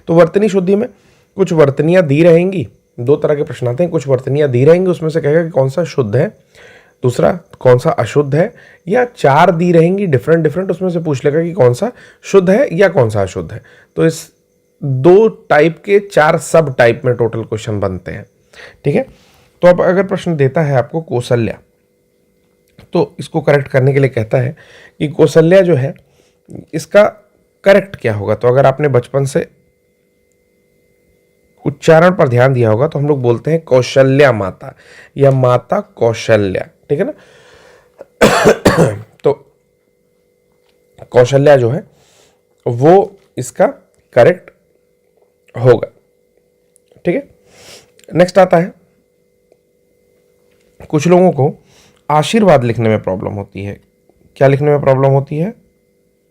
तो वर्तनी शुद्धि में कुछ वर्तनियाँ दी रहेंगी, 2 तरह के प्रश्न आते हैं, कुछ वर्तनियाँ दी रहेंगी, उसमें से कहेगा कि कौन सा शुद्ध है, दूसरा कौन सा अशुद्ध है, या 4 दी रहेंगी डिफरेंट डिफरेंट, उसमें से पूछ लेगा कि कौन सा शुद्ध है या कौन सा अशुद्ध है। तो इस 2 टाइप के 4 सब टाइप में टोटल क्वेश्चन बनते हैं, ठीक है। तो अब अगर प्रश्न देता है आपको कौशल्या, तो इसको करेक्ट करने के लिए कहता है कि कौशल्या जो है इसका करेक्ट क्या होगा। तो अगर आपने बचपन से उच्चारण पर ध्यान दिया होगा तो हम लोग बोलते हैं कौशल्या माता या माता कौशल्या, ठीक है ना। तो कौशल्या जो है वो इसका करेक्ट होगा, ठीक है। नेक्स्ट आता है, कुछ लोगों को आशीर्वाद लिखने में प्रॉब्लम होती है। क्या लिखने में प्रॉब्लम होती है?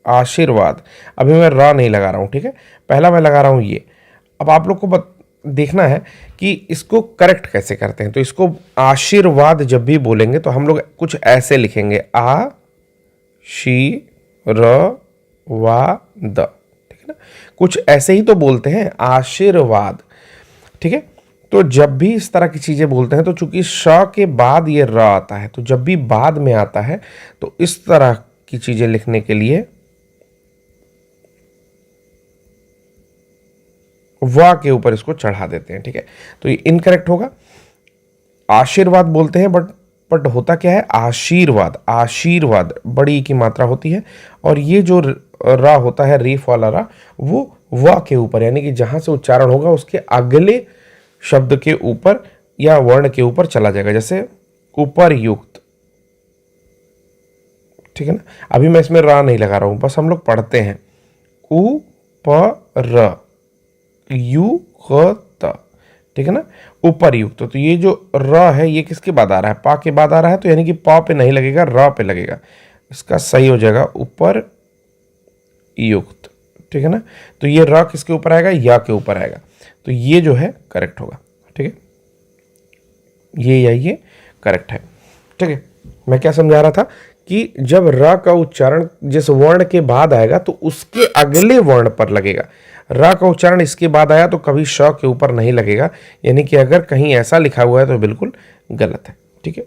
आशीर्वाद। अभी मैं रा नहीं लगा रहा हूं, ठीक है, पहला मैं लगा रहा हूं ये। अब आप लोग को देखना है कि इसको करेक्ट कैसे करते हैं। तो इसको आशीर्वाद जब भी बोलेंगे तो हम लोग कुछ ऐसे लिखेंगे, आ शी र वा द, ठीक है ना, कुछ ऐसे ही तो बोलते हैं आशीर्वाद, ठीक है। तो जब भी इस तरह की चीजें बोलते हैं तो चूंकि श के बाद ये र आता है, तो जब भी बाद में आता है तो इस तरह की चीजें लिखने के लिए वा के ऊपर इसको चढ़ा देते हैं, ठीक है। तो ये इनकरेक्ट होगा। आशीर्वाद बोलते हैं बट होता क्या है? आशीर्वाद। आशीर्वाद बड़ी की मात्रा होती है और ये जो रा होता है, रेफ वाला रा, वो वा के ऊपर, यानी कि जहां से उच्चारण होगा उसके अगले शब्द के ऊपर या वर्ण के ऊपर चला जाएगा, जैसे उपरयुक्त, ठीक है ना। अभी मैं इसमें रा नहीं लगा रहा हूं, बस हम लोग पढ़ते हैं उ प यु त, ठीक है ना, उपरयुक्त। तो ये जो र है ये किसके बाद आ रहा है? पा के बाद आ रहा है, तो यानी कि पा पे नहीं लगेगा, र पे लगेगा। इसका सही हो जाएगा ऊपर युक्त, ठीक है ना। तो ये र किसके ऊपर आएगा? या के ऊपर आएगा। तो ये जो है करेक्ट होगा, ठीक है, ये या ये करेक्ट है, ठीक है। मैं क्या समझा रहा था कि जब र का उच्चारण जिस वर्ण के बाद आएगा तो उसके अगले वर्ण पर लगेगा। र का उच्चारण इसके बाद आया तो कभी श के ऊपर नहीं लगेगा, यानी कि अगर कहीं ऐसा लिखा हुआ है तो बिल्कुल गलत है, ठीक है।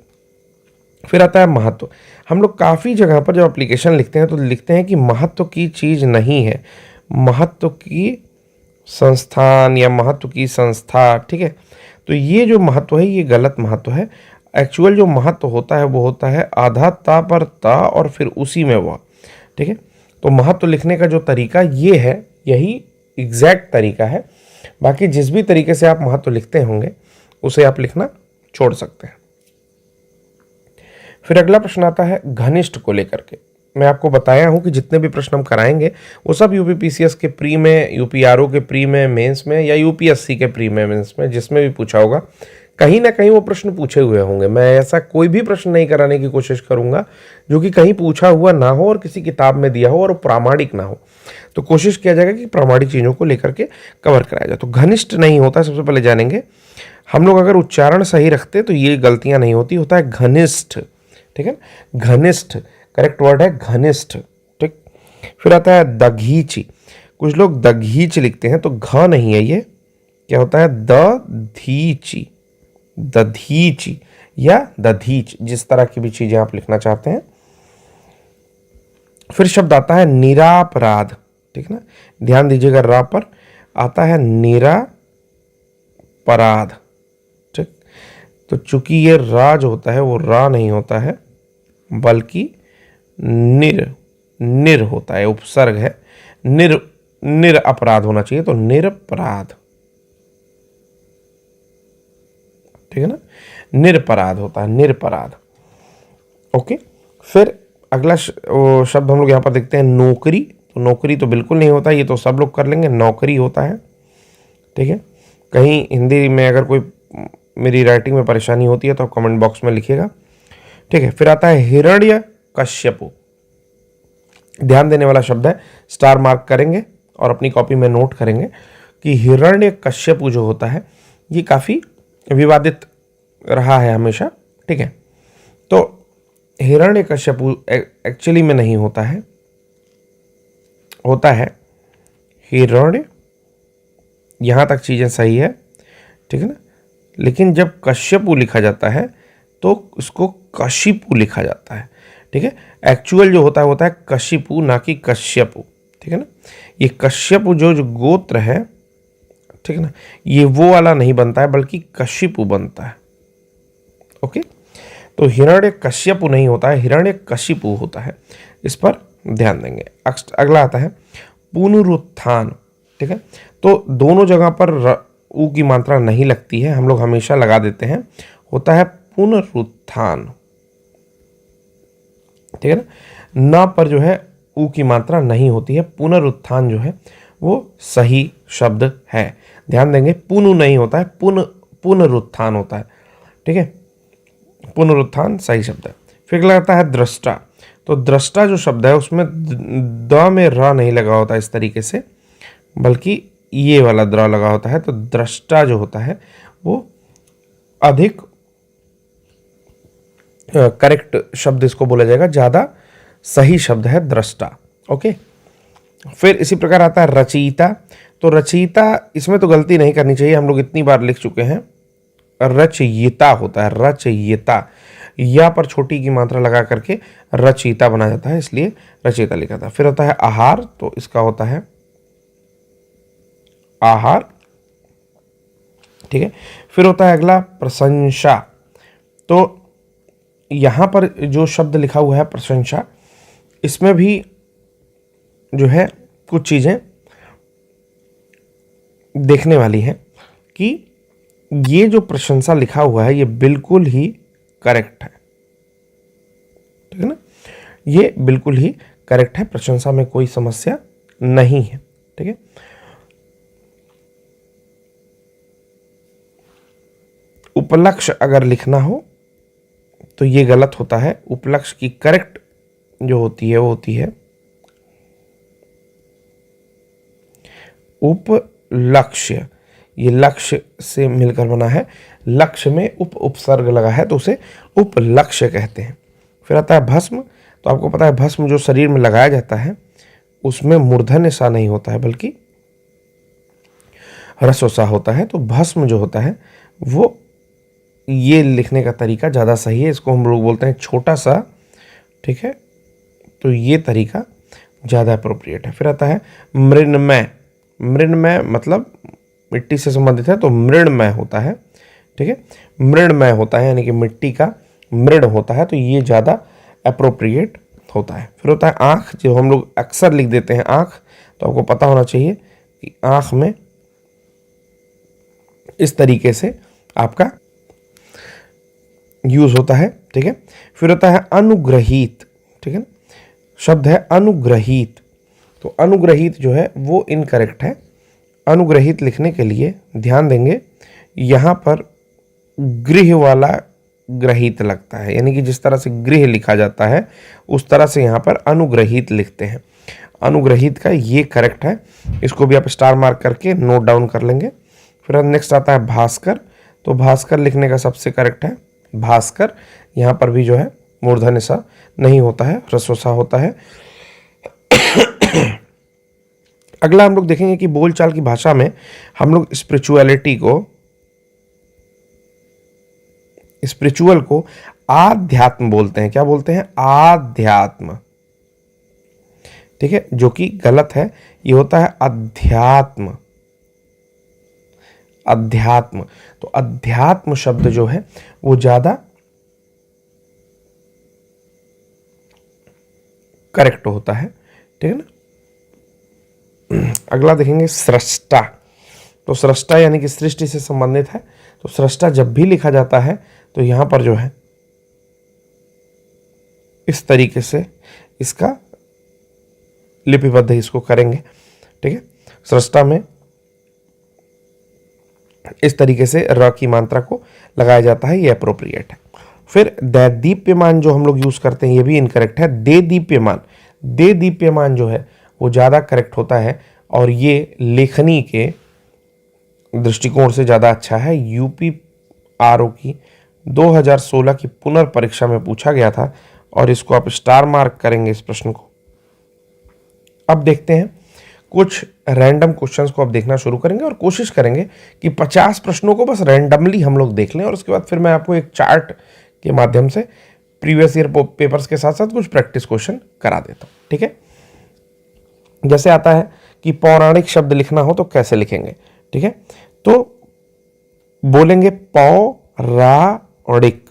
फिर आता है महत्व। हम लोग काफ़ी जगह पर जब एप्लीकेशन लिखते हैं तो लिखते हैं कि महत्व की चीज़ नहीं है, महत्व की संस्थान या महत्व की संस्था, ठीक है। तो ये जो महत्व है ये गलत महत्व है। एक्चुअल जो महत्व होता है वो होता है आधा ता पर ता और फिर उसी में वह, ठीक है। तो महत्व लिखने का जो तरीका ये है, यही एग्जैक्ट तरीका है। बाकी जिस भी तरीके से आप महत्व लिखते होंगे उसे आप लिखना छोड़ सकते हैं। फिर अगला प्रश्न आता है घनिष्ठ को लेकर के। मैं आपको बताया हूं कि जितने भी प्रश्न हम कराएंगे वो सब यूपीपीसीएस के प्री में, यूपीआरओ के प्री में, मेंस में, या यूपीएससी के प्री में, मेंस में, जिसमें भी पूछा होगा कहीं ना कहीं वो प्रश्न पूछे हुए होंगे। मैं ऐसा कोई भी प्रश्न नहीं कराने की कोशिश करूंगा जो कि कहीं पूछा हुआ ना हो और किसी किताब में दिया हो और प्रामाणिक ना हो। तो कोशिश किया जाएगा कि प्रामाणिक चीज़ों को लेकर के कवर कराया जाए। तो घनिष्ठ नहीं होता, सबसे पहले जानेंगे हम लोग। अगर उच्चारण सही रखते तो ये गलतियां नहीं होती, होता है घनिष्ठ, ठीक है। घनिष्ठ करेक्ट वर्ड है, घनिष्ठ, ठीक। फिर आता है दघीची। कुछ लोग दघीच लिखते हैं तो घ नहीं है, ये क्या होता है? दधीची, दधीची या दधीच, जिस तरह की भी चीजें आप लिखना चाहते हैं। फिर शब्द आता है निरापराध, ठीक है ना, ध्यान दीजिएगा, रा पर आता है निरापराध, ठीक। तो चूंकि ये रा जो होता है वो रा नहीं होता है बल्कि निर होता है, उपसर्ग है। निर अपराध होना चाहिए, तो निरपराध, ठीक है ना, निरपराध होता है, निरपराध, ओके। फिर अगला शब्द हम लोग यहां पर देखते हैं नौकरी। तो नौकरी तो बिल्कुल नहीं होता, ये तो सब लोग कर लेंगे, नौकरी होता है, ठीक है। कहीं हिंदी में अगर कोई मेरी राइटिंग में परेशानी होती है तो आप कमेंट बॉक्स में लिखिएगा, ठीक है। फिर आता है हिरण्य कश्यपु। ध्यान देने वाला शब्द है, स्टार मार्क करेंगे और अपनी कॉपी में नोट करेंगे कि हिरण्य कश्यपु जो होता है ये काफ़ी विवादित रहा है हमेशा, ठीक है। तो हिरण्य कश्यपु एक्चुअली में नहीं होता है, होता है हिरण्य यहाँ तक चीज़ें सही है, ठीक है ना। लेकिन जब कश्यपु लिखा जाता है तो उसको कशिपु लिखा जाता है, ठीक है। एक्चुअल जो होता है कशिपु, ना कि कश्यपु, ठीक है ना। ये कश्यपु जो गोत्र है, ठीक है ना, ये वो वाला नहीं बनता है बल्कि कशिपु बनता है। ओके, तो हिरण्य कश्यपु नहीं होता है, हिरण्य कशिपु होता है। इस पर ध्यान देंगे। अगला आता है पुनरुत्थान, ठीक है। तो दोनों जगह पर उ की मात्रा नहीं लगती है, हम लोग हमेशा लगा देते हैं। होता है पुनरुत्थान, ठीक है ना। न पर जो है उ की मात्रा नहीं होती है। पुनरुत्थान जो है वो सही शब्द है। ध्यान देंगे, पुनु नहीं होता है, पुनरुत्थान होता है, ठीक है। पुनरुत्थान सही शब्द है। फिर लगता है दृष्टा। तो दृष्टा जो शब्द है उसमें द में र नहीं लगा होता इस तरीके से, बल्कि ये वाला द्र लगा होता है। तो दृष्टा जो होता है वो अधिक करेक्ट शब्द इसको बोला जाएगा, ज़्यादा सही शब्द है दृष्टा। ओके, फिर इसी प्रकार आता है रचयिता। तो रचयिता, इसमें तो गलती नहीं करनी चाहिए, हम लोग इतनी बार लिख चुके हैं। रचयिता होता है, रचयिता। या पर छोटी की मात्रा लगा करके रचयिता बना जाता है, इसलिए रचयिता लिखा था। फिर होता है आहार, तो इसका होता है आहार, ठीक है। फिर होता है अगला प्रशंसा। तो यहां पर जो शब्द लिखा हुआ है प्रशंसा, इसमें भी जो है कुछ चीजें देखने वाली है कि ये जो प्रशंसा लिखा हुआ है ये बिल्कुल ही करेक्ट है, ठीक है ना। ये बिल्कुल ही करेक्ट है, प्रशंसा में कोई समस्या नहीं है, ठीक है। उपलक्ष्य अगर लिखना हो तो ये गलत होता है। उपलक्ष्य की करेक्ट जो होती है वो होती है उपलक्ष्य। ये लक्ष्य से मिलकर बना है, लक्ष्य में उपसर्ग लगा है तो उसे उपलक्ष्य कहते हैं। फिर आता है भस्म। तो आपको पता है भस्म जो शरीर में लगाया जाता है उसमें मूर्धन्य सा नहीं होता है बल्कि ह्रस्व सा होता है। तो भस्म जो होता है वो, ये लिखने का तरीका ज़्यादा सही है। इसको हम लोग बोलते हैं छोटा सा, ठीक है। तो ये तरीका ज़्यादा अप्रोप्रिएट है। फिर आता है मृण्मय। मृण्मय मतलब मिट्टी से संबंधित है, तो मृण्मय होता है, ठीक है। मृण्मय होता है यानी कि मिट्टी का मृण होता है, तो ये ज़्यादा अप्रोप्रिएट होता है। फिर होता है आँख, जो हम लोग अक्सर लिख देते हैं आँख। तो आपको पता होना चाहिए कि आँख में इस तरीके से आपका यूज होता है, ठीक है। फिर होता है अनुग्रहित, ठीक है ना। शब्द है अनुग्रहित। तो अनुग्रहित जो है वो इनकरेक्ट है। अनुग्रहित लिखने के लिए ध्यान देंगे, यहाँ पर गृह वाला ग्रहित लगता है, यानी कि जिस तरह से गृह लिखा जाता है उस तरह से यहाँ पर अनुग्रहित लिखते हैं। अनुग्रहित का ये करेक्ट है, इसको भी आप स्टार मार्क करके नोट डाउन कर लेंगे। फिर नेक्स्ट आता है भास्कर। तो भास्कर लिखने का सबसे करेक्ट है भास्कर। यहाँ पर भी जो है मूर्धन्य सा नहीं होता है, ह्रस्व सा होता है। अगला हम लोग देखेंगे कि बोलचाल की भाषा में हम लोग स्पिरिचुअल को आध्यात्म बोलते हैं। क्या बोलते हैं? आध्यात्म, ठीक है, जो कि गलत है। ये होता है अध्यात्म। अध्यात्म, तो अध्यात्म शब्द जो है वो ज्यादा करेक्ट होता है, ठीक है ना। अगला देखेंगे सृष्टा। तो सृष्टा यानी कि सृष्टि से संबंधित है। तो सृष्टा जब भी लिखा जाता है तो यहां पर जो है इस तरीके से इसका लिपिबद्ध इसको करेंगे, ठीक है। सृष्टा में इस तरीके से र की मात्रा को लगाया जाता है, ये अप्रोप्रिएट है। फिर दैदीप्यमान जो हम लोग यूज करते हैं ये भी इनकरेक्ट है। दे दीप्यमान, दे दीप्यमान जो है वो ज़्यादा करेक्ट होता है और ये लेखनी के दृष्टिकोण से ज़्यादा अच्छा है। UPRO की 2016 की पुनर्परीक्षा में पूछा गया था और इसको आप स्टार मार्क करेंगे इस प्रश्न को। अब देखते हैं कुछ रैंडम क्वेश्चंस को अब देखना शुरू करेंगे और कोशिश करेंगे कि 50 प्रश्नों को बस रैंडमली हम लोग देख लें और उसके बाद फिर मैं आपको एक चार्ट के माध्यम से प्रीवियस ईयर पेपर्स के साथ साथ कुछ प्रैक्टिस क्वेश्चन करा देता हूँ, ठीक है। जैसे आता है कि पौराणिक शब्द लिखना हो तो कैसे लिखेंगे, ठीक है। तो बोलेंगे पौराणिक,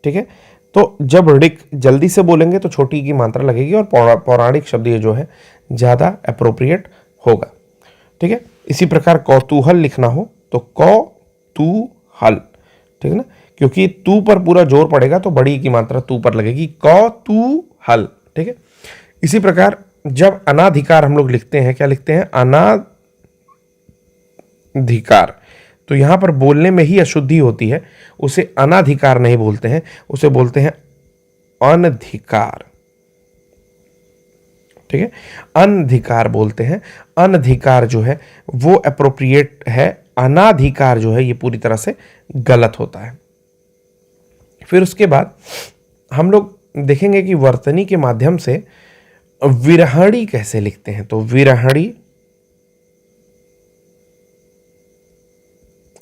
ठीक है। तो जब ऋक जल्दी से बोलेंगे तो छोटी की मात्रा लगेगी और पौराणिक शब्द ये जो है ज़्यादा अप्रोप्रिएट होगा, ठीक है। इसी प्रकार कौतूहल लिखना हो तो कौतूहल, ठीक है ना, क्योंकि तू पर पूरा जोर पड़ेगा तो बड़ी की मात्रा तू पर लगेगी, कौतूहल, ठीक है। इसी प्रकार जब अनाधिकार हम लोग लिखते हैं, क्या लिखते हैं, अनाधिकार, तो यहां पर बोलने में ही अशुद्धि होती है, उसे अनाधिकार नहीं बोलते हैं, उसे बोलते हैं अनधिकार, ठीक है। अनधिकार बोलते हैं। अनधिकार जो है वो अप्रोप्रिएट है, अनाधिकार जो है ये पूरी तरह से गलत होता है। फिर उसके बाद हम लोग देखेंगे कि वर्तनी के माध्यम से विरहणी कैसे लिखते हैं। तो विरहणी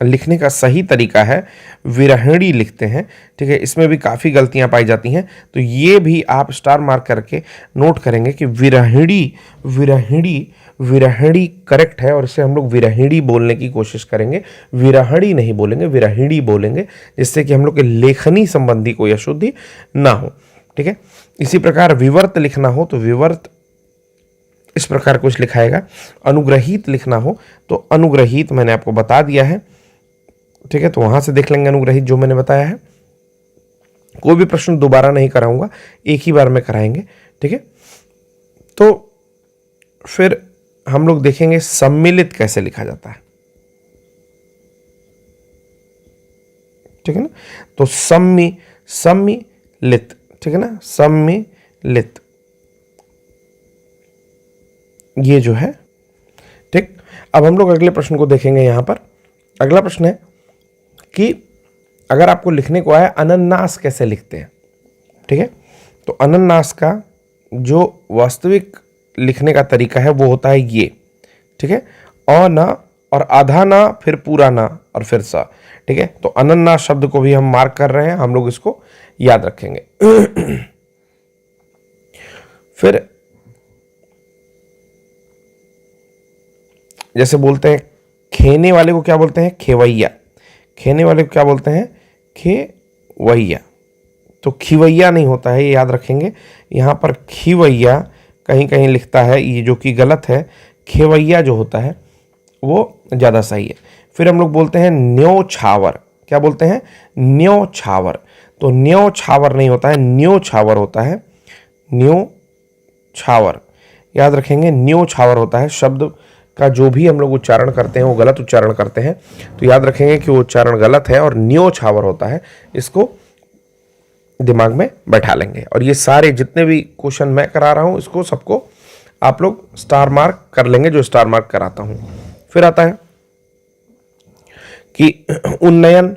लिखने का सही तरीका है विरहणी लिखते हैं, ठीक है। इसमें भी काफ़ी गलतियां पाई जाती हैं, तो ये भी आप स्टार मार्क करके नोट करेंगे कि विरहणी विरहणी विरहणी करेक्ट है और इसे हम लोग विरहिणी बोलने की कोशिश करेंगे, विरहणी नहीं बोलेंगे, विरहिणी बोलेंगे, जिससे कि हम लोग के लेखनी संबंधी कोई अशुद्धि ना हो, ठीक है। इसी प्रकार विवर्त लिखना हो तो विवर्त इस प्रकार कुछ लिखाएगा। अनुग्रहित लिखना हो तो अनुग्रहित मैंने आपको बता दिया है, ठीक है, तो वहां से देख लेंगे अनुग्रहित जो मैंने बताया है। कोई भी प्रश्न दोबारा नहीं कराऊंगा, एक ही बार में कराएंगे, ठीक है। तो फिर हम लोग देखेंगे सम्मिलित कैसे लिखा जाता है, ठीक है ना। तो सम्मिलित, ठीक है ना, सम्मिलित ये जो है, ठीक। अब हम लोग अगले प्रश्न को देखेंगे। यहां पर अगला प्रश्न है कि अगर आपको लिखने को आया अनन्नास कैसे लिखते हैं, ठीक है। तो अनन्नास का जो वास्तविक लिखने का तरीका है वो होता है ये, ठीक है, अ ना और आधा ना फिर पूरा ना और फिर सा, ठीक है। तो अनन्नास शब्द को भी हम मार्क कर रहे हैं, हम लोग इसको याद रखेंगे। फिर जैसे बोलते हैं खेने वाले को क्या बोलते हैं, खेवैया, खेने वाले को क्या बोलते हैं, खेवैया। तो खिवैया नहीं होता है, ये याद रखेंगे। यहाँ पर खिवैया कहीं कहीं लिखता है, ये जो कि गलत है, खेवैया जो होता है वो ज़्यादा सही है। फिर हम लोग बोलते हैं न्योछावर, क्या बोलते हैं, न्योछावर। तो न्योछावर नहीं होता है, न्योछावर होता है, न्योछावर याद रखेंगे, न्योछावर होता है। शब्द का जो भी हम लोग उच्चारण करते हैं वो गलत उच्चारण करते हैं, तो याद रखेंगे कि वो उच्चारण गलत है और न्योछावर होता है, इसको दिमाग में बैठा लेंगे। और ये सारे जितने भी क्वेश्चन मैं करा रहा हूं इसको सबको आप लोग स्टार मार्क कर लेंगे, जो स्टार मार्क कराता हूं। फिर आता है कि उन्नयन,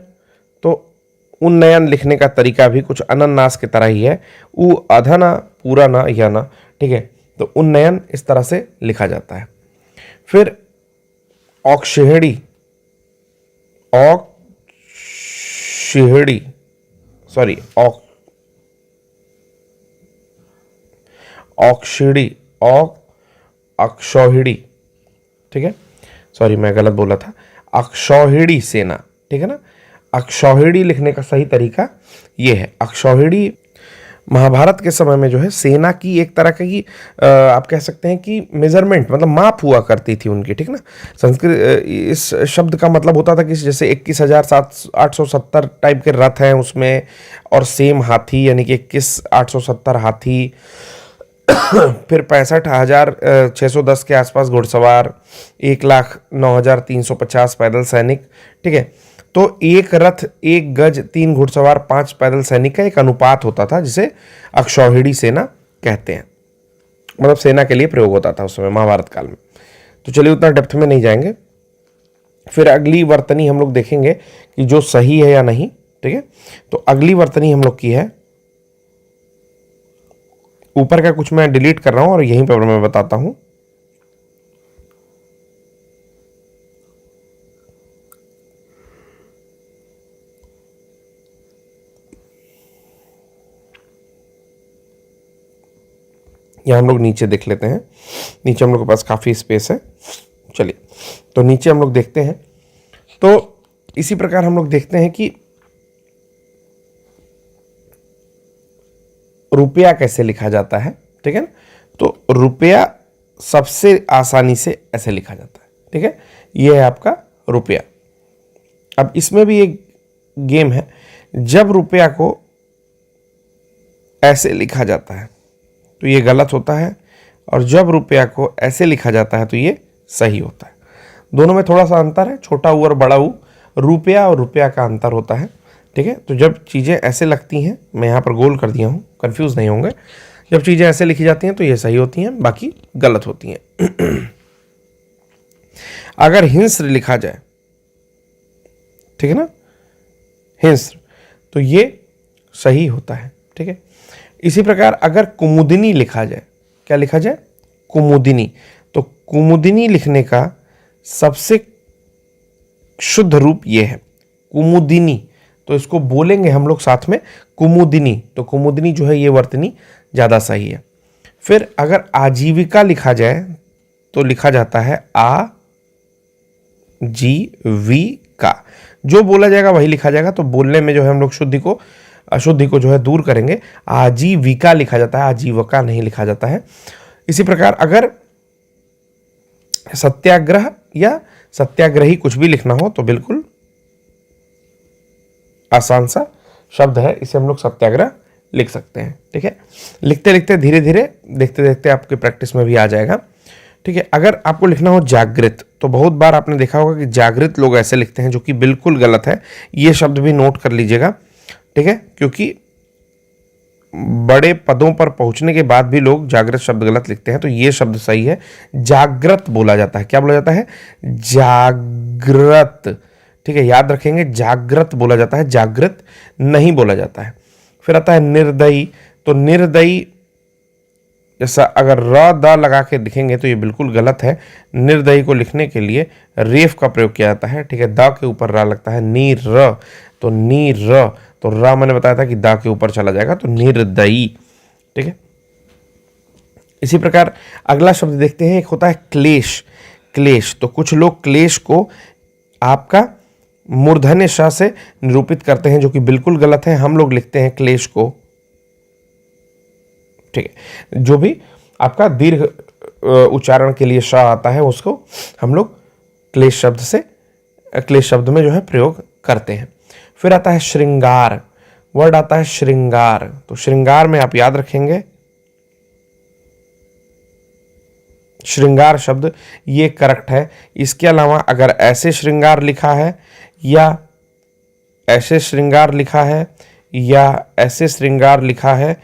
तो उन्नयन लिखने का तरीका भी कुछ अनन्नास की तरह ही है, उ आधा ना पूरा ना या ना, ठीक है। तो उन्नयन इस तरह से लिखा जाता है। फिर औक्षिहिणी, औक्षिहिणी सॉरी औक्षिणी अक्षौहिणी, ठीक है, सॉरी मैं गलत बोला था, अक्षौहिणी सेना, ठीक है ना। अक्षौहिणी लिखने का सही तरीका ये है। अक्षौहिणी महाभारत के समय में जो है सेना की एक तरह की आप कह सकते हैं कि मेजरमेंट, मतलब माप हुआ करती थी उनकी, ठीक ना। संस्कृत इस शब्द का मतलब होता था कि जैसे 21,870 टाइप के रथ हैं उसमें और सेम हाथी, यानी कि 21,870 हाथी, फिर 65,610 के आसपास घुड़सवार, 1,09,350 पैदल सैनिक, ठीक है। तो एक रथ, एक गज, 3 घुड़सवार, 5 पैदल सैनिक का एक अनुपात होता था, जिसे अक्षौहिणी सेना कहते हैं, मतलब सेना के लिए प्रयोग होता था उस समय महाभारत काल में। तो चलिए उतना डेप्थ में नहीं जाएंगे। फिर अगली वर्तनी हम लोग देखेंगे कि जो सही है या नहीं, ठीक है। तो अगली वर्तनी हम लोग की है, ऊपर का कुछ मैं डिलीट कर रहा हूं और यहीं पर मैं बताता हूं। या हम लोग नीचे देख लेते हैं। नीचे हम लोग के पास काफ़ी स्पेस है। चलिए, तो नीचे हम लोग देखते हैं। तो इसी प्रकार हम लोग देखते हैं कि रुपया कैसे लिखा जाता है। ठीक है ना, तो रुपया सबसे आसानी से ऐसे लिखा जाता है। ठीक है, ये है आपका रुपया। अब इसमें भी एक गेम है, जब रुपया को ऐसे लिखा जाता है तो ये गलत होता है, और जब रुपया को ऐसे लिखा जाता है तो ये सही होता है। दोनों में थोड़ा सा अंतर है, छोटा ऊ और बड़ा ऊ। रुपया और रुपया का अंतर होता है। ठीक है, तो जब चीज़ें ऐसे लगती हैं, मैं यहाँ पर गोल कर दिया हूँ, कंफ्यूज नहीं होंगे। जब चीज़ें ऐसे लिखी जाती हैं तो ये सही होती हैं, बाकी गलत होती हैं। अगर हिंस्र लिखा जाए, ठीक है ना, हिंस्र, तो ये सही होता है। ठीक है, इसी प्रकार अगर कुमुदिनी लिखा जाए, क्या लिखा जाए, कुमुदिनी, तो कुमुदिनी लिखने का सबसे शुद्ध रूप ये है, कुमुदिनी। तो इसको बोलेंगे हम लोग साथ में, कुमुदिनी। तो कुमुदिनी जो है ये वर्तनी ज़्यादा सही है। फिर अगर आजीविका लिखा जाए तो लिखा जाता है आजीविका। जो बोला जाएगा वही लिखा जाएगा, तो बोलने में जो है हम लोग शुद्धि को अशुद्धि को जो है दूर करेंगे। आजीविका लिखा जाता है, आजीविका नहीं लिखा जाता है। इसी प्रकार अगर सत्याग्रह या सत्याग्रही कुछ भी लिखना हो तो बिल्कुल आसान सा शब्द है, इसे हम लोग सत्याग्रह लिख सकते हैं। ठीक है, लिखते लिखते धीरे धीरे देखते देखते आपकी प्रैक्टिस में भी आ जाएगा। ठीक है, अगर आपको लिखना हो जागृत, तो बहुत बार आपने देखा होगा कि जागृत लोग ऐसे लिखते हैं, जो कि बिल्कुल गलत है। ये शब्द भी नोट कर लीजिएगा। ठीक है, क्योंकि बड़े पदों पर पहुंचने के बाद भी लोग जागृत शब्द गलत लिखते हैं, तो ये शब्द सही है, जागृत बोला जाता है। क्या बोला जाता है, जागृत। ठीक है, याद रखेंगे, जागृत बोला जाता है, जागृत नहीं बोला जाता है। फिर आता है निर्दयी, तो निर्दयी जैसा अगर र द लगा के लिखेंगे तो ये बिल्कुल गलत है। निर्दयी को लिखने के लिए रेफ का प्रयोग किया जाता है। ठीक है, द के ऊपर रा लगता है, नी र, तो नी र, तो रा मैंने बताया था कि द के ऊपर चला जाएगा, तो निर्दयी। ठीक है, इसी प्रकार अगला शब्द देखते हैं, एक होता है क्लेश। क्लेश, तो कुछ लोग क्लेश को आपका मूर्धन्य श से निरूपित करते हैं, जो कि बिल्कुल गलत है। हम लोग लिखते हैं क्लेश को, ठीक है, जो भी आपका दीर्घ उच्चारण के लिए श आता है उसको हम लोग क्लेश शब्द से, क्लेश शब्द में जो है प्रयोग करते हैं। फिर आता है श्रृंगार, वर्ड आता है श्रृंगार, तो श्रृंगार में आप याद रखेंगे श्रृंगार शब्द ये करेक्ट है। इसके अलावा अगर ऐसे श्रृंगार लिखा है, या ऐसे श्रृंगार लिखा है, या ऐसे श्रृंगार लिखा है,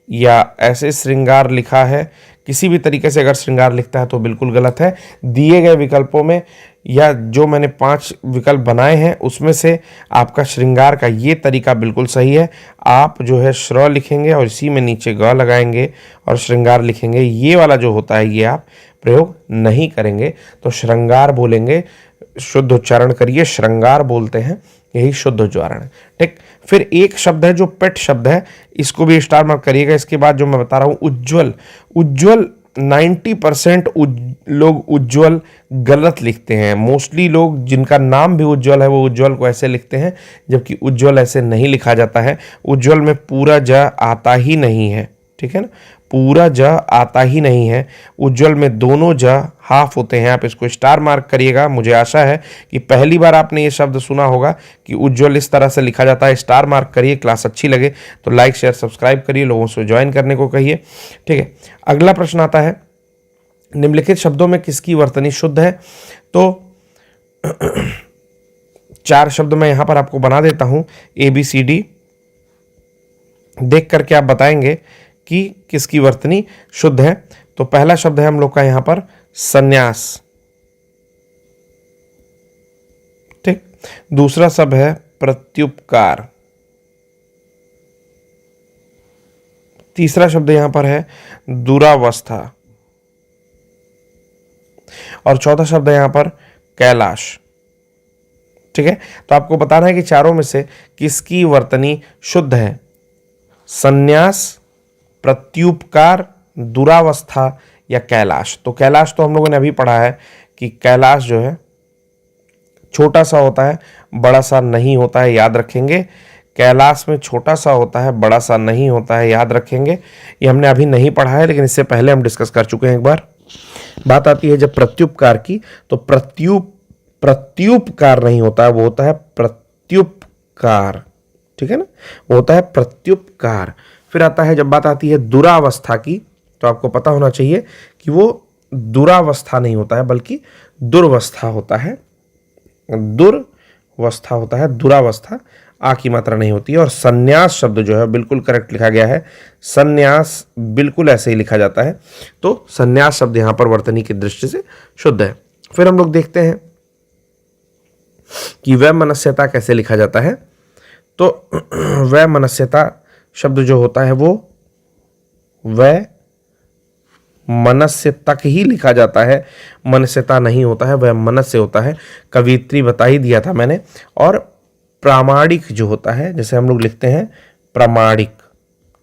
या ऐसे श्रृंगार लिखा है, किसी भी तरीके से अगर श्रृंगार लिखता है तो बिल्कुल गलत है। दिए गए विकल्पों में या जो मैंने 5 विकल्प बनाए हैं उसमें से आपका श्रृंगार का ये तरीका बिल्कुल सही है। आप जो है श्र लिखेंगे और इसी में नीचे ग लगाएंगे और श्रृंगार लिखेंगे। ये वाला जो होता है ये आप प्रयोग नहीं करेंगे, तो श्रृंगार बोलेंगे। शुद्ध उच्चारण करिए, श्रृंगार बोलते हैं, यही शुद्ध उच्चारण है। ठीक, फिर एक शब्द है जो पेट शब्द है, इसको भी स्टार मार्क करिएगा। इसके बाद जो मैं बता रहा हूँ उज्ज्वल, उज्ज्वल 90% लोग उज्ज्वल गलत लिखते हैं। मोस्टली लोग जिनका नाम भी उज्ज्वल है वो उज्ज्वल को ऐसे लिखते हैं, जबकि उज्ज्वल ऐसे नहीं लिखा जाता है। उज्ज्वल में पूरा ज आता ही नहीं है। ठीक है ना, पूरा ज आता ही नहीं है। उज्ज्वल में दोनों ज हाफ होते हैं। आप इसको स्टार मार्क करिएगा। मुझे आशा है कि पहली बार आपने ये शब्द सुना होगा कि उज्ज्वल इस तरह से लिखा जाता है। स्टार मार्क करिए। क्लास अच्छी लगे तो लाइक शेयर सब्सक्राइब करिए, लोगों से ज्वाइन करने को कहिए। ठीक है, अगला प्रश्न आता है, निम्नलिखित शब्दों में किसकी वर्तनी शुद्ध है? तो 4 शब्द मैं यहां पर आपको बना देता हूं, ABCD, देख करके आप बताएंगे कि किसकी वर्तनी शुद्ध है। तो पहला शब्द है हम लोग का यहां पर संन्यास। ठीक, दूसरा शब्द है प्रत्युपकार। तीसरा शब्द यहां पर है दुरावस्था। और चौथा शब्द है यहां पर कैलाश। ठीक है, तो आपको बताना है कि चारों में से किसकी वर्तनी शुद्ध है। संन्यास, प्रत्युपकार दुरावस्था या कैलाश। तो कैलाश तो हम लोगों ने अभी पढ़ा है कि कैलाश जो है छोटा सा होता है, बड़ा सा नहीं होता है, याद रखेंगे। कैलाश में छोटा सा होता है, बड़ा सा नहीं होता है, याद रखेंगे। ये हमने अभी नहीं पढ़ा है, लेकिन इससे पहले हम डिस्कस कर चुके हैं एक बार। बात आती है जब प्रत्युपकार की, तो प्रत्युपकार नहीं होता है, वो होता है प्रत्युपकार, ठीक है ना, वो होता है प्रत्युपकार। फिर आता है जब बात आती है दुरावस्था की, तो आपको पता होना चाहिए कि वो दुरावस्था नहीं होता है, बल्कि दुर्वस्था होता है। दुर्वस्था होता है, दुरावस्था आ की मात्रा नहीं होती है। और संन्यास शब्द जो है बिल्कुल करेक्ट लिखा गया है, संन्यास बिल्कुल ऐसे ही लिखा जाता है। तो संन्यास शब्द यहां पर वर्तनी की दृष्टि से शुद्ध है। फिर हम लोग देखते हैं कि वैमनस्यता कैसे लिखा जाता है। तो वैमनस्यता शब्द जो होता है वो वै मनस्य तक ही लिखा जाता है, मनस्यता नहीं होता है, वह मनस्य होता है। कवित्री बता ही दिया था मैंने। और प्रामाणिक जो होता है, जैसे हम लोग लिखते हैं प्रामाणिक,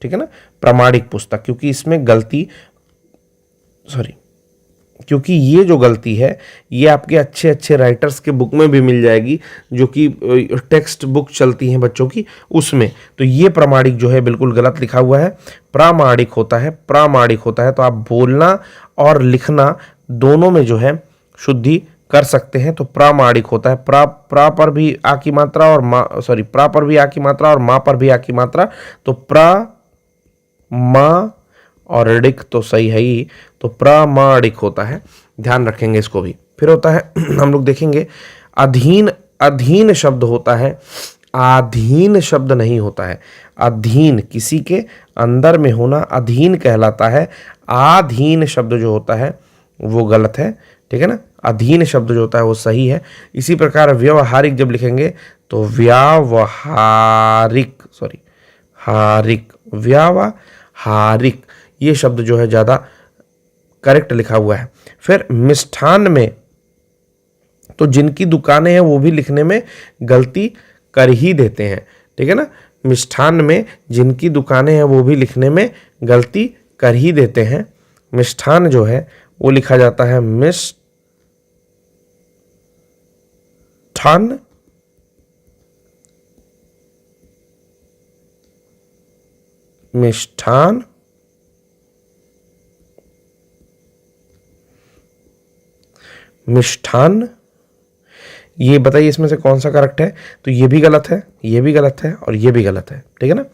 ठीक है ना, प्रामाणिक पुस्तक, क्योंकि इसमें गलती, क्योंकि ये जो गलती है ये आपके अच्छे अच्छे राइटर्स के बुक में भी मिल जाएगी, जो कि टेक्स्ट बुक चलती हैं बच्चों की, उसमें। तो ये प्रामाणिक जो है बिल्कुल गलत लिखा हुआ है, प्रामाणिक होता है, प्रामाणिक होता है। तो आप बोलना और लिखना दोनों में जो है शुद्धि कर सकते हैं। तो प्रामाणिक होता है, प्रा पर भी आ की मात्रा और प्रा पर भी आ की मात्रा और माँ पर भी आ की मात्रा। तो प्रा मा और ऋक तो सही है ही, तो प्रामाणिक होता है, ध्यान रखेंगे इसको भी। फिर होता है हम लोग देखेंगे अधीन, अधीन शब्द होता है, आधीन शब्द नहीं होता है। अधीन किसी के अंदर में होना अधीन कहलाता है, आधीन शब्द जो होता है वो गलत है, ठीक है ना। अधीन शब्द जो होता है वो सही है। इसी प्रकार व्यवहारिक जब लिखेंगे तो व्यावहारिक, हारिक, व्यावहारिक, ये शब्द जो है ज़्यादा करेक्ट लिखा हुआ है। फिर मिष्ठान में तो जिनकी दुकानें हैं वो भी लिखने में गलती कर ही देते हैं, ठीक है ना। मिष्ठान में जिनकी दुकानें हैं वो भी लिखने में गलती कर ही देते हैं। मिष्ठान जो है वो लिखा जाता है मिष्ठान, मिष्ठान, मिष्ठान। ये बताइए इसमें से कौन सा करेक्ट है। तो ये भी गलत है, ये भी गलत है और ये भी गलत है, ठीक है ना।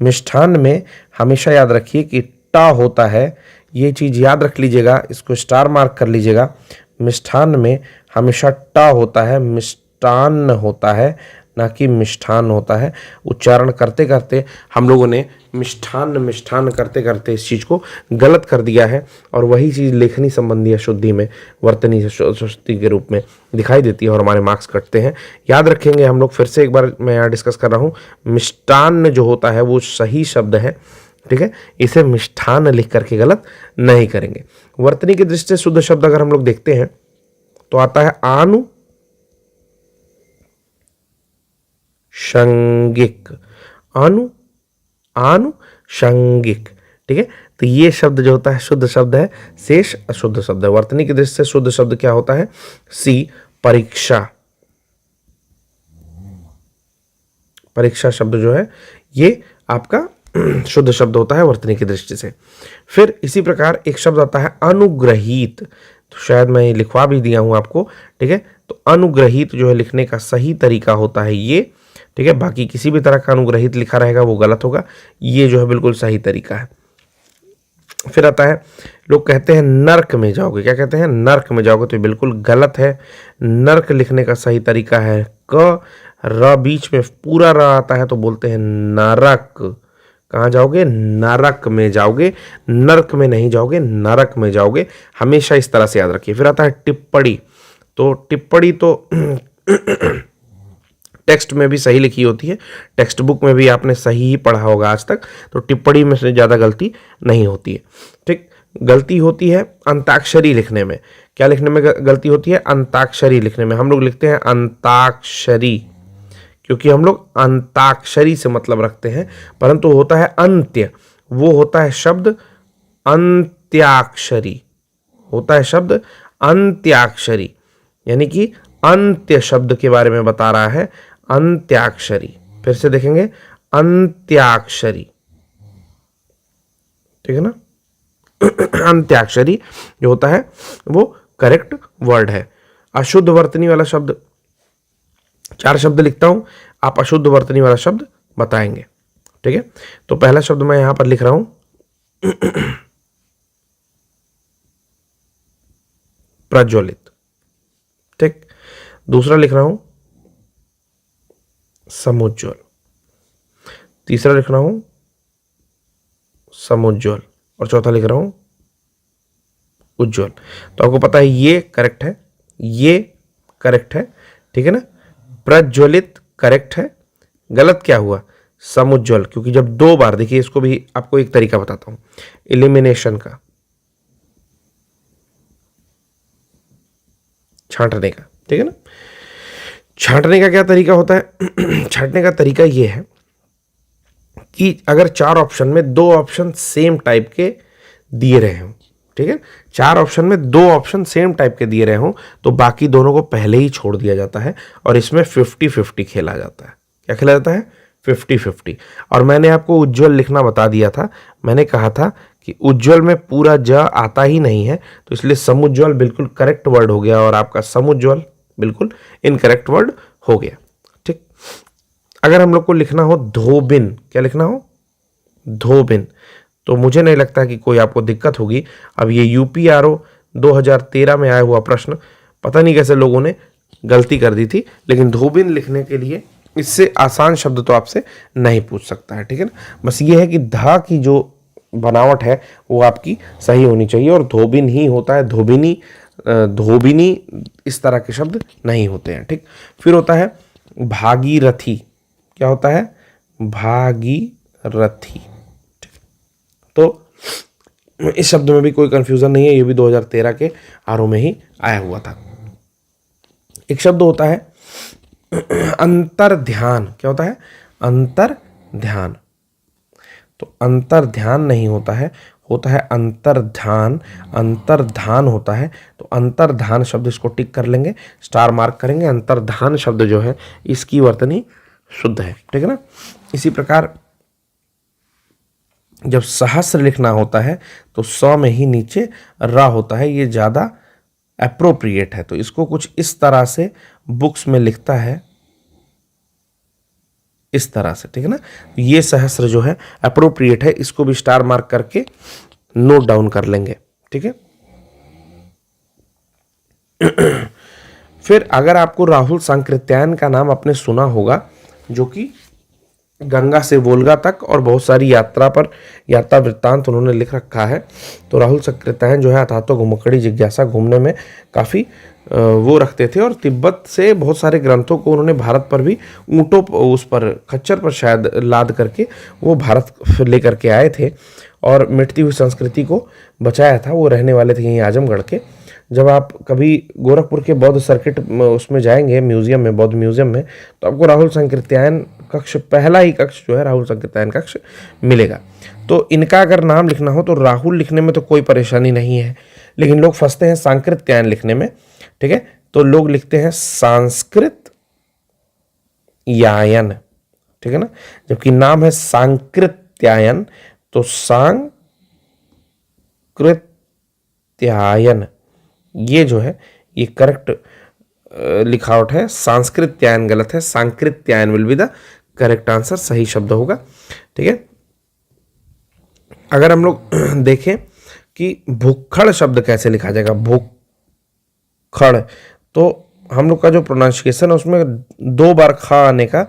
मिष्ठान में हमेशा याद रखिए कि टा होता है, ये चीज़ याद रख लीजिएगा, इसको स्टार मार्क कर लीजिएगा। मिष्ठान में हमेशा टा होता है, मिष्टान्न होता है, ना कि मिष्ठान होता है। उच्चारण करते करते हम लोगों ने मिष्ठान मिष्ठान करते करते इस चीज़ को गलत कर दिया है, और वही चीज़ लेखनी संबंधी अशुद्धि में वर्तनी अशुद्धि के रूप में दिखाई देती है और हमारे मार्क्स कटते हैं। याद रखेंगे हम लोग, फिर से एक बार मैं यहाँ डिस्कस कर रहा हूँ, मिष्टान्न जो होता है वो सही शब्द है, ठीक है। इसे मिष्ठान लिख करके गलत नहीं करेंगे। वर्तनी की दृष्टि से शुद्ध शब्द अगर हम लोग देखते हैं तो आता है आनुषंगिक, आनुषंगिक, ठीक है। तो ये शब्द जो होता है शुद्ध शब्द है, शेष अशुद्ध शब्द है। वर्तनी की दृष्टि से शुद्ध शब्द क्या होता है, सी, परीक्षा। परीक्षा शब्द जो है ये आपका शुद्ध शब्द होता है वर्तनी की दृष्टि से। फिर इसी प्रकार एक शब्द आता है अनुग्रहित, तो शायद मैं लिखवा भी दिया हूं आपको, ठीक है। तो अनुग्रहित जो है लिखने का सही तरीका होता है ये, ठीक है। बाकी किसी भी तरह का अनुग्रहित लिखा रहेगा वो गलत होगा, ये जो है बिल्कुल सही तरीका है। फिर आता है, लोग कहते हैं नर्क में जाओगे, क्या कहते हैं, नर्क में जाओगे, तो बिल्कुल गलत है। नर्क लिखने का सही तरीका है क, र बीच में पूरा र आता है तो बोलते हैं नरक। कहाँ जाओगे, नरक में जाओगे, नरक में नहीं जाओगे, नरक में जाओगे, हमेशा इस तरह से याद रखिए। फिर आता है टिप्पणी, तो टिप्पणी तो टेक्स्ट में भी सही लिखी होती है, टेक्स्ट बुक में भी आपने सही ही पढ़ा होगा आज तक, तो टिप्पणी में से ज़्यादा गलती नहीं होती है, ठीक। गलती होती है अंताक्षरी लिखने में, क्या लिखने में गलती होती है, अंताक्षरी लिखने में। हम लोग लिखते हैं अंताक्षरी क्योंकि हम लोग अंताक्षरी से मतलब रखते हैं, परंतु होता है अंत्य, वो होता है शब्द अंत्याक्षरी होता है शब्द अंत्याक्षरी, यानी कि अंत्य शब्द के बारे में बता रहा है, अंत्याक्षरी। फिर से देखेंगे, अंत्याक्षरी, ठीक है ना। अंत्याक्षरी जो होता है वो करेक्ट वर्ड है। अशुद्ध वर्तनी वाला शब्द, 4 शब्द लिखता हूं, आप अशुद्ध वर्तनी वाला शब्द बताएंगे, ठीक है। तो पहला शब्द मैं यहां पर लिख रहा हूं प्रज्वलित, ठीक। दूसरा लिख रहा हूं समुज्ज्वल, तीसरा लिख रहा हूं समुज्ज्वल, और चौथा लिख रहा हूं उज्ज्वल। तो आपको पता है ये करेक्ट है, ये करेक्ट है, ठीक है ना। प्रज्वलित करेक्ट है, गलत क्या हुआ, समुज्ज्वल, क्योंकि जब 2 बार, देखिए इसको भी आपको एक तरीका बताता हूं एलिमिनेशन का, छांटने का, ठीक है ना। छांटने का क्या तरीका होता है? छांटने का तरीका यह है कि अगर 4 ऑप्शन में 2 ऑप्शन सेम टाइप के दिए रहे हों, ठीक है, 4 ऑप्शन में 2 ऑप्शन सेम टाइप के दिए रहे हों, तो बाकी दोनों को पहले ही छोड़ दिया जाता है और इसमें 50-50 खेला जाता है। क्या खेला जाता है? 50-50। और मैंने आपको उज्ज्वल लिखना बता दिया था, मैंने कहा था कि उज्ज्वल में पूरा ज आता ही नहीं है, तो इसलिए समुज्ज्वल बिल्कुल करेक्ट वर्ड हो गया और आपका समुज्ज्वल बिल्कुल इनकरेक्ट वर्ड हो गया, ठीक। अगर हम लोग को लिखना हो धोबिन, क्या लिखना हो? धोबिन, तो मुझे नहीं लगता कि कोई आपको दिक्कत होगी। अब ये यूपीआरओ 2013 में आया हुआ प्रश्न, पता नहीं कैसे लोगों ने गलती कर दी थी, लेकिन धोबिन लिखने के लिए इससे आसान शब्द तो आपसे नहीं पूछ सकता है, ठीक है ना। बस ये है कि धा की जो बनावट है वो आपकी सही होनी चाहिए, और धोबिन ही होता है, धोबिनी, धोबिनी इस तरह के शब्द नहीं होते हैं, ठीक। फिर होता है भागीरथी, क्या होता है? भागीरथी, ठीक। तो इस शब्द में भी कोई कंफ्यूजन नहीं है, ये भी 2013 के आरओ में ही आया हुआ था। एक शब्द होता है अंतर ध्यान, क्या होता है? अंतर ध्यान। तो अंतर ध्यान नहीं होता है, होता है अंतर्धान, अंतर्धान होता है। तो अंतर्धान शब्द, इसको टिक कर लेंगे, स्टार मार्क करेंगे। अंतर्धान शब्द जो है इसकी वर्तनी शुद्ध है, ठीक है ना। इसी प्रकार जब सहस्र लिखना होता है तो स में ही नीचे र होता है, ये ज़्यादा एप्रोप्रिएट है। तो इसको कुछ इस तरह से बुक्स में लिखता है, इस तरह से, ठीक है ना। ये सहस्र जो है एप्रोप्रिएट है, इसको भी स्टार मार्क करके नोट डाउन कर लेंगे, ठीक है। फिर अगर आपको राहुल सांकृत्यायन का नाम आपने सुना होगा, जो कि गंगा से वोल्गा तक और बहुत सारी यात्रा वृत्तांत उन्होंने लिख रखा है। तो राहुल सांकृत्यायन जो है अथातो घुमक्कड़ी जिज्ञासा घूमने में काफ़ी वो रखते थे, और तिब्बत से बहुत सारे ग्रंथों को उन्होंने भारत पर भी ऊँटों उस पर खच्चर पर शायद लाद करके वो भारत लेकर के आए थे और मिटती हुई संस्कृति को बचाया था। वो रहने वाले थे यहीं आजमगढ़ के। जब आप कभी गोरखपुर के बौद्ध सर्किट उसमें जाएंगे, म्यूजियम में, बौद्ध म्यूजियम में, तो आपको राहुल सांकृत्यायन कक्ष, पहला ही कक्ष जो है राहुल सांकृत्यायन कक्ष मिलेगा। तो इनका अगर नाम लिखना हो तो राहुल लिखने में तो कोई परेशानी नहीं है, लेकिन लोग फंसते हैं सांकृत्यायन लिखने में, ठीक है। तो लोग लिखते हैं संस्कृत यायन, ठीक है ना, जबकि नाम है सांकृत्यायन, तो सांकृत्यायन ये जो है ये करेक्ट लिखावट है। सांस्कृत्यायन गलत है, Sankrityayan will be the correct answer, सही शब्द होगा, ठीक है। अगर हम लोग देखें कि भुक्खड़ शब्द कैसे लिखा जाएगा, भुक्खड़, तो हम लोग का जो प्रोनाउंसिएशन है उसमें 2 बार खा आने का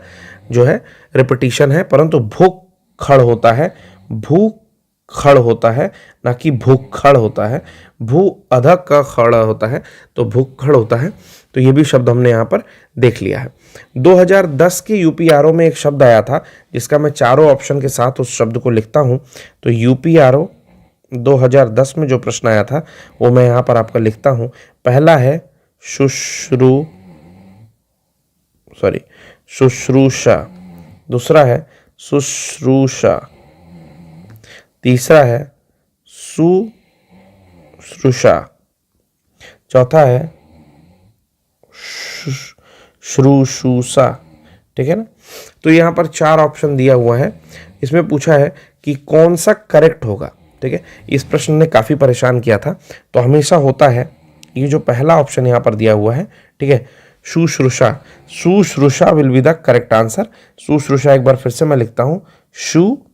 जो है रिपीटिशन है, परंतु भुक्खड़ होता है, भूखड़ होता है, ना कि भूखड़ होता है। भू अधक का खड़ होता है, तो भूखड़ होता है। तो ये भी शब्द हमने यहाँ पर देख लिया है। 2010 के यूपीआरओ में एक शब्द आया था जिसका मैं चारों ऑप्शन के साथ उस शब्द को लिखता हूँ। तो यूपीआरओ 2010 में जो प्रश्न आया था वो मैं यहाँ पर आपका लिखता हूँ। पहला है शुश्रूषा, दूसरा है शुश्रूषा, तीसरा है शुश्रूषा। चौथा है श्रूषुषा। ठीक है ना। तो यहाँ पर 4 ऑप्शन दिया हुआ है। इसमें पूछा है कि कौन सा करेक्ट होगा। ठीक है, इस प्रश्न ने काफ़ी परेशान किया था। तो हमेशा होता है ये जो पहला ऑप्शन यहाँ पर दिया हुआ है, ठीक है, शुश्रूषा, शुश्रूषा will be the correct answer. शुश्रूषा एक बार फिर से मैं लिखता हूँ, शुश्रूषा,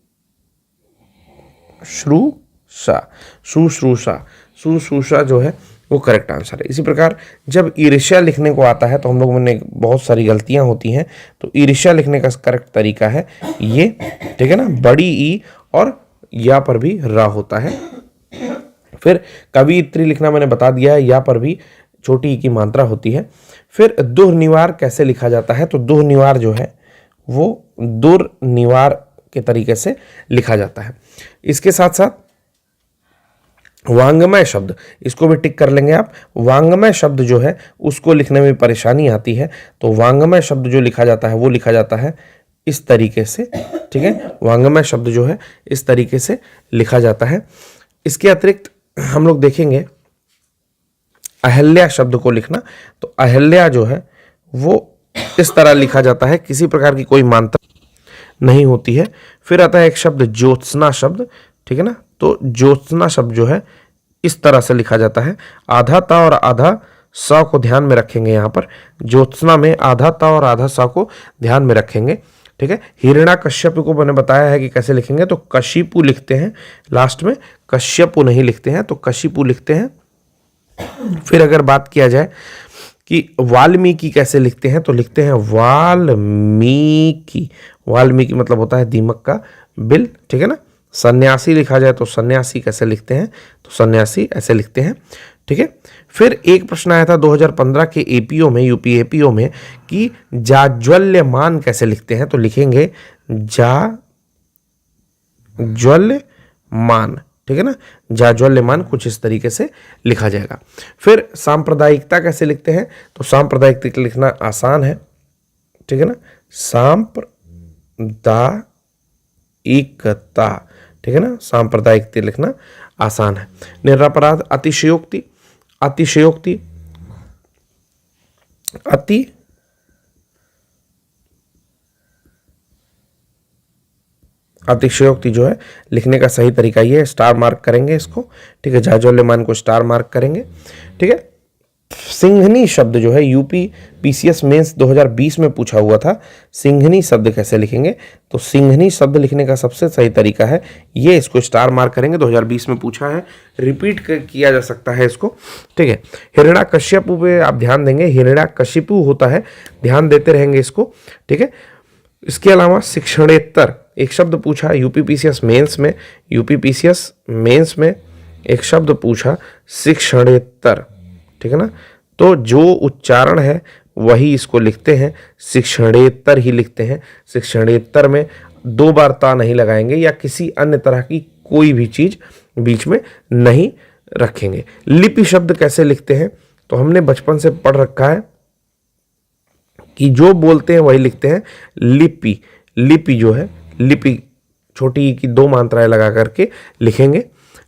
शुश्रूषा, शुश्रूषा जो है वो करेक्ट आंसर है। इसी प्रकार जब ईर्ष्या लिखने को आता है तो हम लोगों ने बहुत सारी गलतियां होती हैं। तो ईर्ष्या लिखने का करेक्ट तरीका है ये, ठीक है ना, बड़ी ई और या पर भी रा होता है। फिर कवियत्री लिखना मैंने बता दिया है, या पर भी छोटी ई की मात्रा होती है। फिर दुर्निवार कैसे लिखा जाता है, तो दुर्निवार जो है वो दुर्निवार के तरीके से लिखा जाता है। इसके साथ साथ वांग्मय शब्द, इसको भी टिक कर लेंगे आप। वांग्मय शब्द जो है उसको लिखने में परेशानी आती है। तो वांग्मय शब्द जो लिखा जाता है वो लिखा जाता है इस तरीके से। ठीक है, वांग्मय शब्द जो है इस तरीके से लिखा जाता है। इसके अतिरिक्त हम लोग देखेंगे अहल्या शब्द को लिखना। तो अहल्या जो है वो इस तरह लिखा जाता है, किसी प्रकार की कोई मात्रा नहीं होती है। फिर आता है एक शब्द ज्योत्सना शब्द। ठीक है ना, तो ज्योत्सना शब्द जो है इस तरह से लिखा जाता है। आधा ता और आधा सा को ध्यान में रखेंगे। यहाँ पर ज्योत्सना में आधा ता और आधा सा को ध्यान में रखेंगे। ठीक है, हिरण्यकश्यप को मैंने बताया है कि कैसे लिखेंगे, तो कशिपु लिखते हैं लास्ट में, कश्यपु नहीं लिखते हैं, तो कशिपु लिखते हैं। फिर अगर बात किया जाए कि वाल्मीकि कैसे लिखते हैं, तो लिखते हैं वाल्मीकि। वाल्मीकि मतलब होता है दीमक का बिल। ठीक है ना। सन्यासी लिखा जाए तो सन्यासी कैसे लिखते हैं, तो सन्यासी ऐसे लिखते हैं। ठीक है। फिर एक प्रश्न आया था 2015 के एपीओ में, यूपी एपीओ में, कि जाज्वल्यमान कैसे लिखते हैं, तो लिखेंगे जाज्वल्यमान। ठीक है ना, जाज्वल्यमान कुछ इस तरीके से लिखा जाएगा। फिर सांप्रदायिकता कैसे लिखते हैं, तो सांप्रदायिकता लिखना आसान है। ठीक है ना, सांप्रदायिकता। ठीक है ना, सांप्रदायिकता लिखना आसान है। निरपराध, अतिशयोक्ति, अतिशयोक्ति, अतिशयोक्ति जो है लिखने का सही तरीका ये है, स्टार मार्क करेंगे इसको। ठीक है, जाज्वल्यमान को स्टार मार्क करेंगे। ठीक है। सिंघनी शब्द जो है यूपी पीसीएस मेंस 2020 में पूछा हुआ था, सिंघनी शब्द कैसे लिखेंगे, तो सिंघनी शब्द लिखने का सबसे सही तरीका है ये, इसको स्टार मार्क करेंगे। 2020 में पूछा है, रिपीट किया जा सकता है इसको। ठीक है। हिरण्यकश्यपु पे आप ध्यान देंगे, हिरण्यकशिपु होता है, ध्यान देते रहेंगे इसको। ठीक है। इसके अलावा शिक्षणेत्तर एक शब्द पूछा यूपी पीसीएस मेंस में, यूपी पीसीएस मेंस में एक शब्द पूछा शिक्षणेत्तर। ठीक है ना, तो जो उच्चारण है वही इसको लिखते हैं, शिक्षणेत्तर ही लिखते हैं। शिक्षणेत्तर में 2 बार ता नहीं लगाएंगे या किसी अन्य तरह की कोई भी चीज बीच में नहीं रखेंगे। लिपि शब्द कैसे लिखते हैं, तो हमने बचपन से पढ़ रखा है कि जो बोलते हैं वही लिखते हैं, लिपि। लिपि जो है, लिपि छोटी की 2 मात्राएं लगा करके लिखेंगे।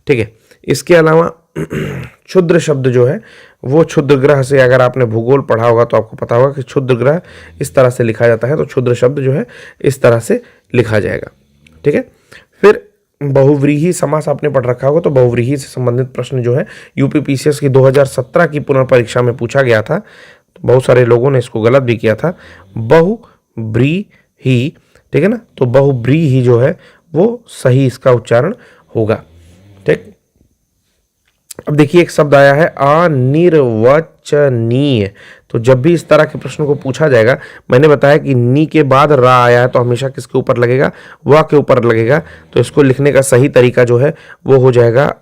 ठीक है। इसके अलावा क्षुद्र शब्द जो है वो क्षुद्र ग्रह से, अगर आपने भूगोल पढ़ा होगा तो आपको पता होगा कि क्षुद्र ग्रह इस तरह से लिखा जाता है, तो क्षुद्र शब्द जो है इस तरह से लिखा जाएगा। ठीक है। फिर बहुव्रीहि समास आपने पढ़ रखा होगा, तो बहुव्रीहि से संबंधित प्रश्न जो है यूपी पीसीएस की 2017 की पुनर्परीक्षा में पूछा गया था। तो बहुत सारे लोगों ने इसको गलत भी किया था, बहुव्रीहि। ठीक है ना, तो बहुव्रीहि जो है वो सही इसका उच्चारण होगा। ठीक। अब देखिए एक शब्द आया है अनिर्वचनीय। तो जब भी इस तरह के प्रश्न को पूछा जाएगा, मैंने बताया कि नी के बाद रा आया है तो हमेशा किसके ऊपर लगेगा, व के ऊपर लगेगा। तो इसको लिखने का सही तरीका जो है वो हो जाएगा,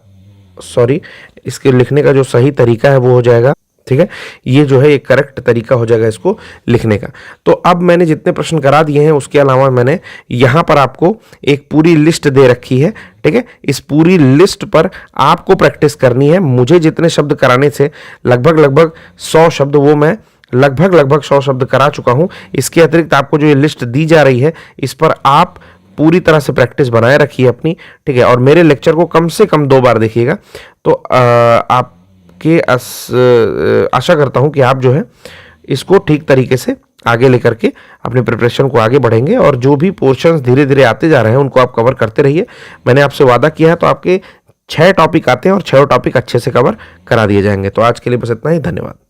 इसके लिखने का जो सही तरीका है वो हो जाएगा, ठीक है, ये जो है एक करेक्ट तरीका हो जाएगा इसको लिखने का। तो अब मैंने जितने प्रश्न करा दिए हैं उसके अलावा मैंने यहाँ पर आपको एक पूरी लिस्ट दे रखी है। ठीक है, इस पूरी लिस्ट पर आपको प्रैक्टिस करनी है। मुझे जितने शब्द कराने थे लगभग 100 शब्द, वो मैं लगभग 100 शब्द करा चुका हूँ। इसके अतिरिक्त आपको जो ये लिस्ट दी जा रही है इस पर आप पूरी तरह से प्रैक्टिस बनाए रखिए अपनी, ठीक है। और मेरे लेक्चर को कम से कम 2 बार देखिएगा, तो आपके आशा करता हूँ कि आप जो है इसको ठीक तरीके से आगे लेकर के अपने प्रिपरेशन को आगे बढ़ेंगे, और जो भी पोर्शंस धीरे धीरे आते जा रहे हैं उनको आप कवर करते रहिए। मैंने आपसे वादा किया है, तो आपके 6 टॉपिक आते हैं और 6 टॉपिक अच्छे से कवर करा दिए जाएंगे। तो आज के लिए बस इतना ही, धन्यवाद।